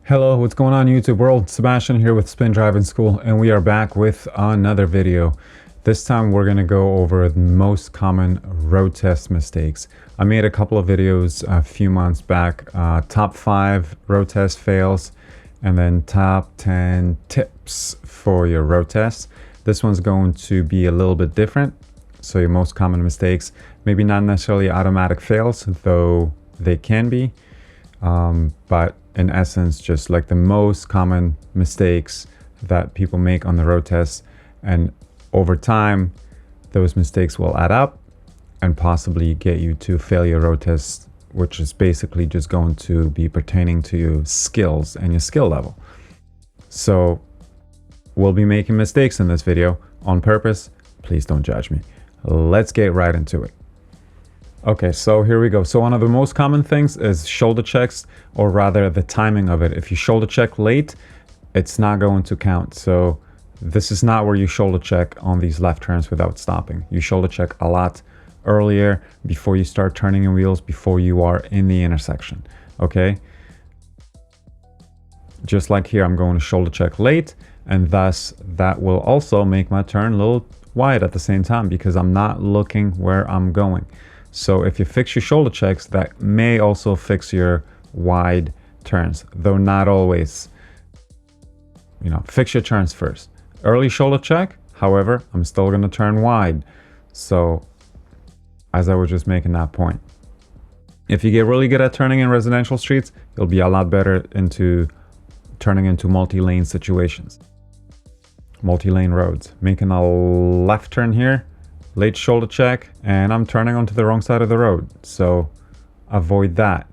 Hello, what's going on YouTube world? Sebastian here with Spin Driving School, and we are back with another video. This time we're going to go over the most common road test mistakes. I made a couple of videos a few months back, top 5 road test fails, and then top 10 tips for your road test. This one's going to be a little bit different. So your most common mistakes, maybe not necessarily automatic fails, though they can be, but in essence, just like the most common mistakes that people make on the road test. And over time, those mistakes will add up and possibly get you to fail your road test, which is basically just going to be pertaining to your skills and your skill level. So we'll be making mistakes in this video on purpose. Please don't judge me. Let's get right into it. Okay, so here we go. So one of the most common things is shoulder checks, or rather the timing of it. If you shoulder check late, it's not going to count. So this is not where you shoulder check on these left turns without stopping. You shoulder check a lot earlier, before you start turning your wheels, before you are in the intersection. Okay, just like here, I'm going to shoulder check late, and thus that will also make my turn a little wide at the same time because I'm not looking where I'm going. So if you fix your shoulder checks, that may also fix your wide turns, though not always. You know, fix your turns first. Early shoulder check, however, I'm still going to turn wide. So as I was just making that point, if you get really good at turning in residential streets, you'll be a lot better into turning into multi-lane situations. Multi-lane roads. Making a left turn here, late shoulder check, and I'm turning onto the wrong side of the road. So avoid that.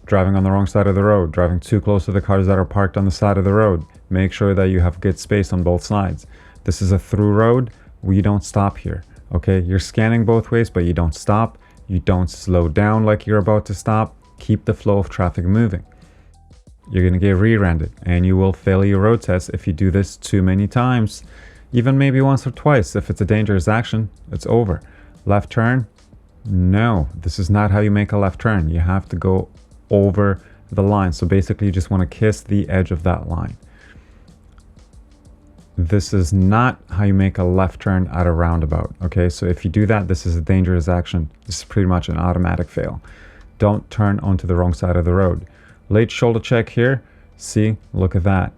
Driving on the wrong side of the road, driving too close to the cars that are parked on the side of the road. Make sure that you have good space on both sides. This is a through road. We don't stop here. Okay, you're scanning both ways, but you don't stop. You don't slow down like you're about to stop. Keep the flow of traffic moving. You're going to get rear-ended, and you will fail your road test if you do this too many times. Even maybe once or twice. If it's a dangerous action, it's over. Left turn? No, this is not how you make a left turn. You have to go over the line. So basically you just want to kiss the edge of that line. This is not how you make a left turn at a roundabout. Okay, so if you do that, this is a dangerous action. This is pretty much an automatic fail. Don't turn onto the wrong side of the road. Late shoulder check here. See, look at that.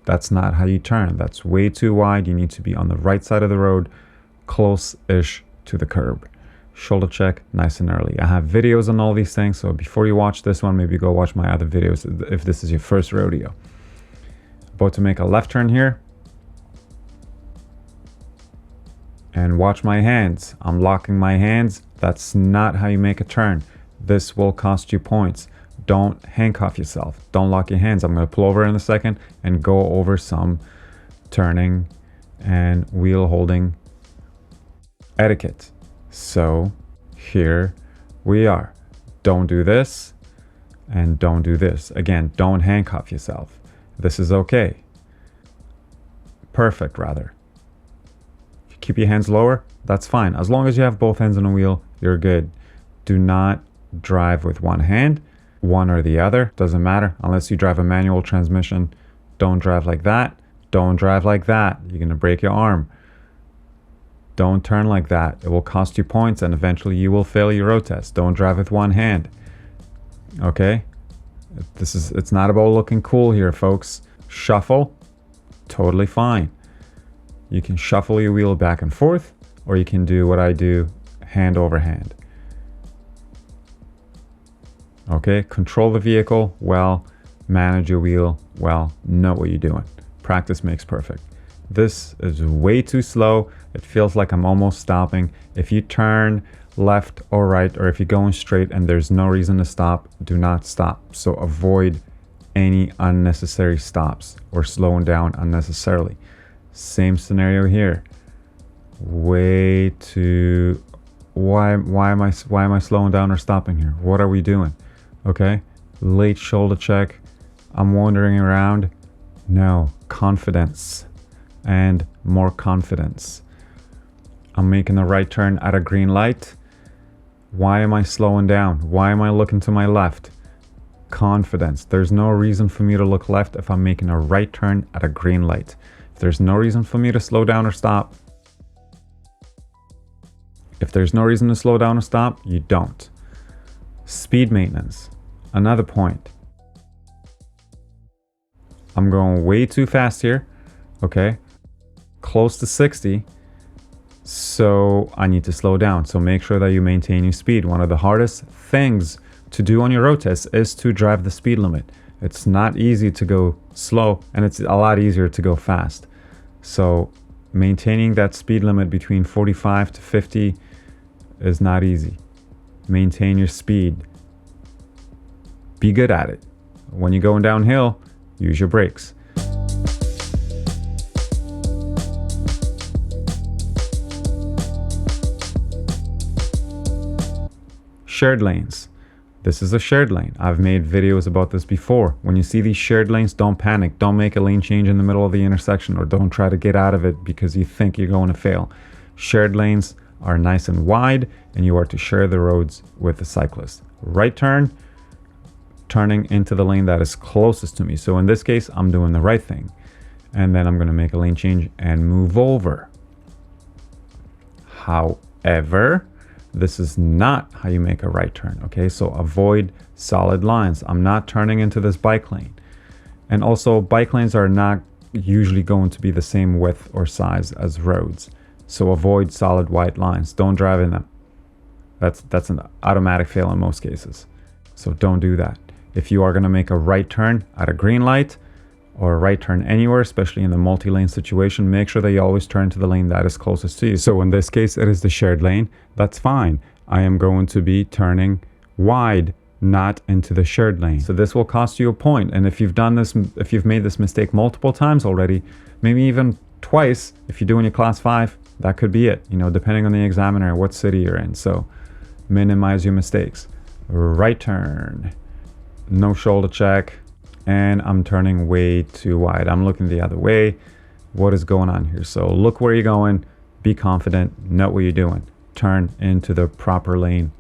That's not how you turn. That's way too wide. You need to be on the right side of the road, close-ish to the curb. Shoulder check nice and early. I have videos on all these things, so before you watch this one, maybe go watch my other videos if this is your first rodeo. About to make a left turn here. And watch my hands. I'm locking my hands. That's not how you make a turn. This will cost you points. Don't handcuff yourself. Don't lock your hands. I'm going to pull over in a second and go over some turning and wheel holding etiquette. So here we are. Don't do this and don't do this. Again, don't handcuff yourself. This is okay. Perfect, rather. If you keep your hands lower, that's fine. As long as you have both hands on the wheel, you're good. Do not drive with one hand. One or the other, doesn't matter. Unless you drive a manual transmission, don't drive like that. Don't drive like that. You're going to break your arm. Don't turn like that. It will cost you points and eventually you will fail your road test. Don't drive with one hand. Okay? It's not about looking cool here, folks. Shuffle, totally fine. You can shuffle your wheel back and forth, or you can do what I do, hand over hand. Okay, control the vehicle well, manage your wheel well, know what you're doing. Practice makes perfect. This is way too slow. It feels like I'm almost stopping. If you turn left or right, or if you're going straight and there's no reason to stop, do not stop. So avoid any unnecessary stops or slowing down unnecessarily. Same scenario here. Way too... Why am I slowing down or stopping here? What are we doing? Okay, late shoulder check. I'm wandering around. No, confidence and more confidence. I'm making the right turn at a green light. Why am I slowing down? Why am I looking to my left? confidence. There's no reason for me to look left if I'm making a right turn at a green light. There's no reason for me to slow down or stop. If there's no reason to slow down or stop, you don't. Speed maintenance. Another point. I'm going way too fast here. Okay. Close to 60. So I need to slow down. So make sure that you maintain your speed. One of the hardest things to do on your road test is to drive the speed limit. It's not easy to go slow, and it's a lot easier to go fast. So maintaining that speed limit between 45 to 50 is not easy. Maintain your speed. Be good at it. When you're going downhill, use your brakes. Shared lanes. This is a shared lane. I've made videos about this before. When you see these shared lanes, don't panic. Don't make a lane change in the middle of the intersection, or don't try to get out of it because you think you're going to fail. Shared lanes are nice and wide, and you are to share the roads with the cyclist. Right turn, turning into the lane that is closest to me. So in this case, I'm doing the right thing. And then I'm going to make a lane change and move over. However, this is not how you make a right turn, okay? So avoid solid lines. I'm not turning into this bike lane. And also, bike lanes are not usually going to be the same width or size as roads. So avoid solid white lines. Don't drive in them. That's an automatic fail in most cases. So don't do that. If you are going to make a right turn at a green light, or a right turn anywhere, especially in the multi-lane situation, make sure that you always turn to the lane that is closest to you. So in this case, it is the shared lane. That's fine. I am going to be turning wide, not into the shared lane. So this will cost you a point. And if you've done this, if you've made this mistake multiple times already, maybe even twice, if you're doing your class 5, that could be it, you know, depending on the examiner, what city you're in. So minimize your mistakes. Right turn, no shoulder check. And I'm turning way too wide. I'm looking the other way. What is going on here? So look where you're going, be confident, know what you're doing. Turn into the proper lane,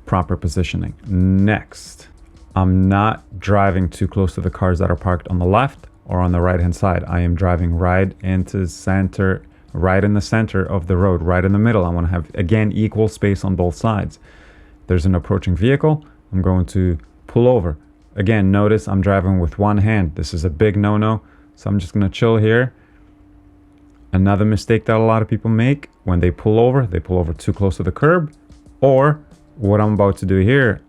proper positioning. Next, I'm not driving too close to the cars that are parked on the left or on the right-hand side. I am driving right into center, right in the center of the road, right in the middle. I want to have, again, equal space on both sides. There's an approaching vehicle. I'm going to pull over. Again, notice I'm driving with one hand. This is a big no-no. So I'm just going to chill here. Another mistake that a lot of people make when they pull over too close to the curb. Or what I'm about to do here,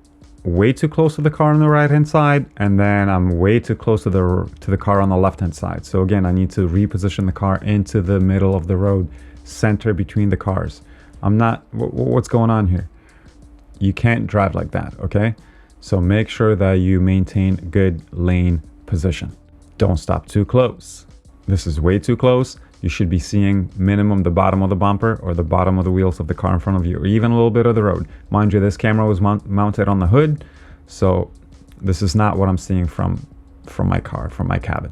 way too close to the car on the right-hand side, and then I'm way too close to the car on the left-hand side. So again, I need to reposition the car into the middle of the road, center between the cars. I'm not, what's going on here? You can't drive like that, okay? So make sure that you maintain good lane position. Don't stop too close. This is way too close. You should be seeing minimum the bottom of the bumper or the bottom of the wheels of the car in front of you, or even a little bit of the road. Mind you, this camera was mounted on the hood, so this is not what I'm seeing from my car, from my cabin.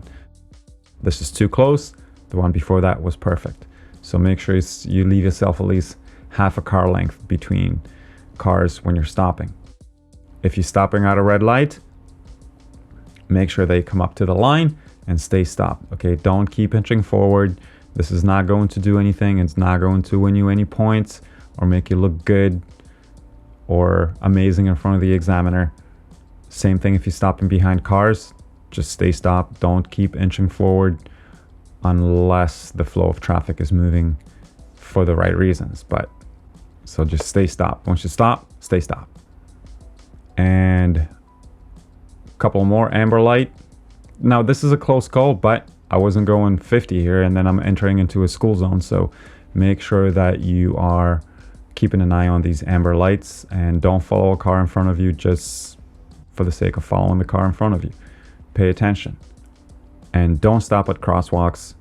This is too close. The one before that was perfect. So make sure you leave yourself at least half a car length between cars when you're stopping. If you're stopping at a red light, make sure they come up to the line and stay stopped, okay? Don't keep inching forward. This is not going to do anything. It's not going to win you any points or make you look good or amazing in front of the examiner. Same thing if you're stopping behind cars, just stay stopped. Don't keep inching forward unless the flow of traffic is moving for the right reasons. But so just stay stopped. Once you stop, stay stopped. And a couple more, amber light. Now this is a close call, but I wasn't going 50 here, and then I'm entering into a school zone. So make sure that you are keeping an eye on these amber lights and don't follow a car in front of you just for the sake of following the car in front of you. Pay attention and don't stop at crosswalks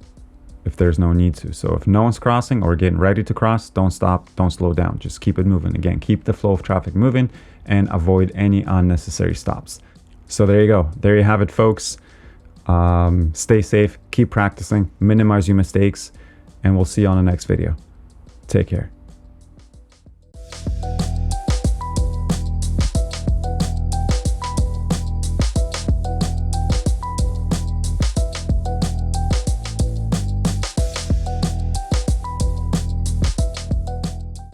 if there's no need to. So if no one's crossing or getting ready to cross, don't stop, don't slow down, just keep it moving. Again, keep the flow of traffic moving and avoid any unnecessary stops. So there you go. There you have it, folks. Stay safe, keep practicing, minimize your mistakes, and we'll see you on the next video. Take care.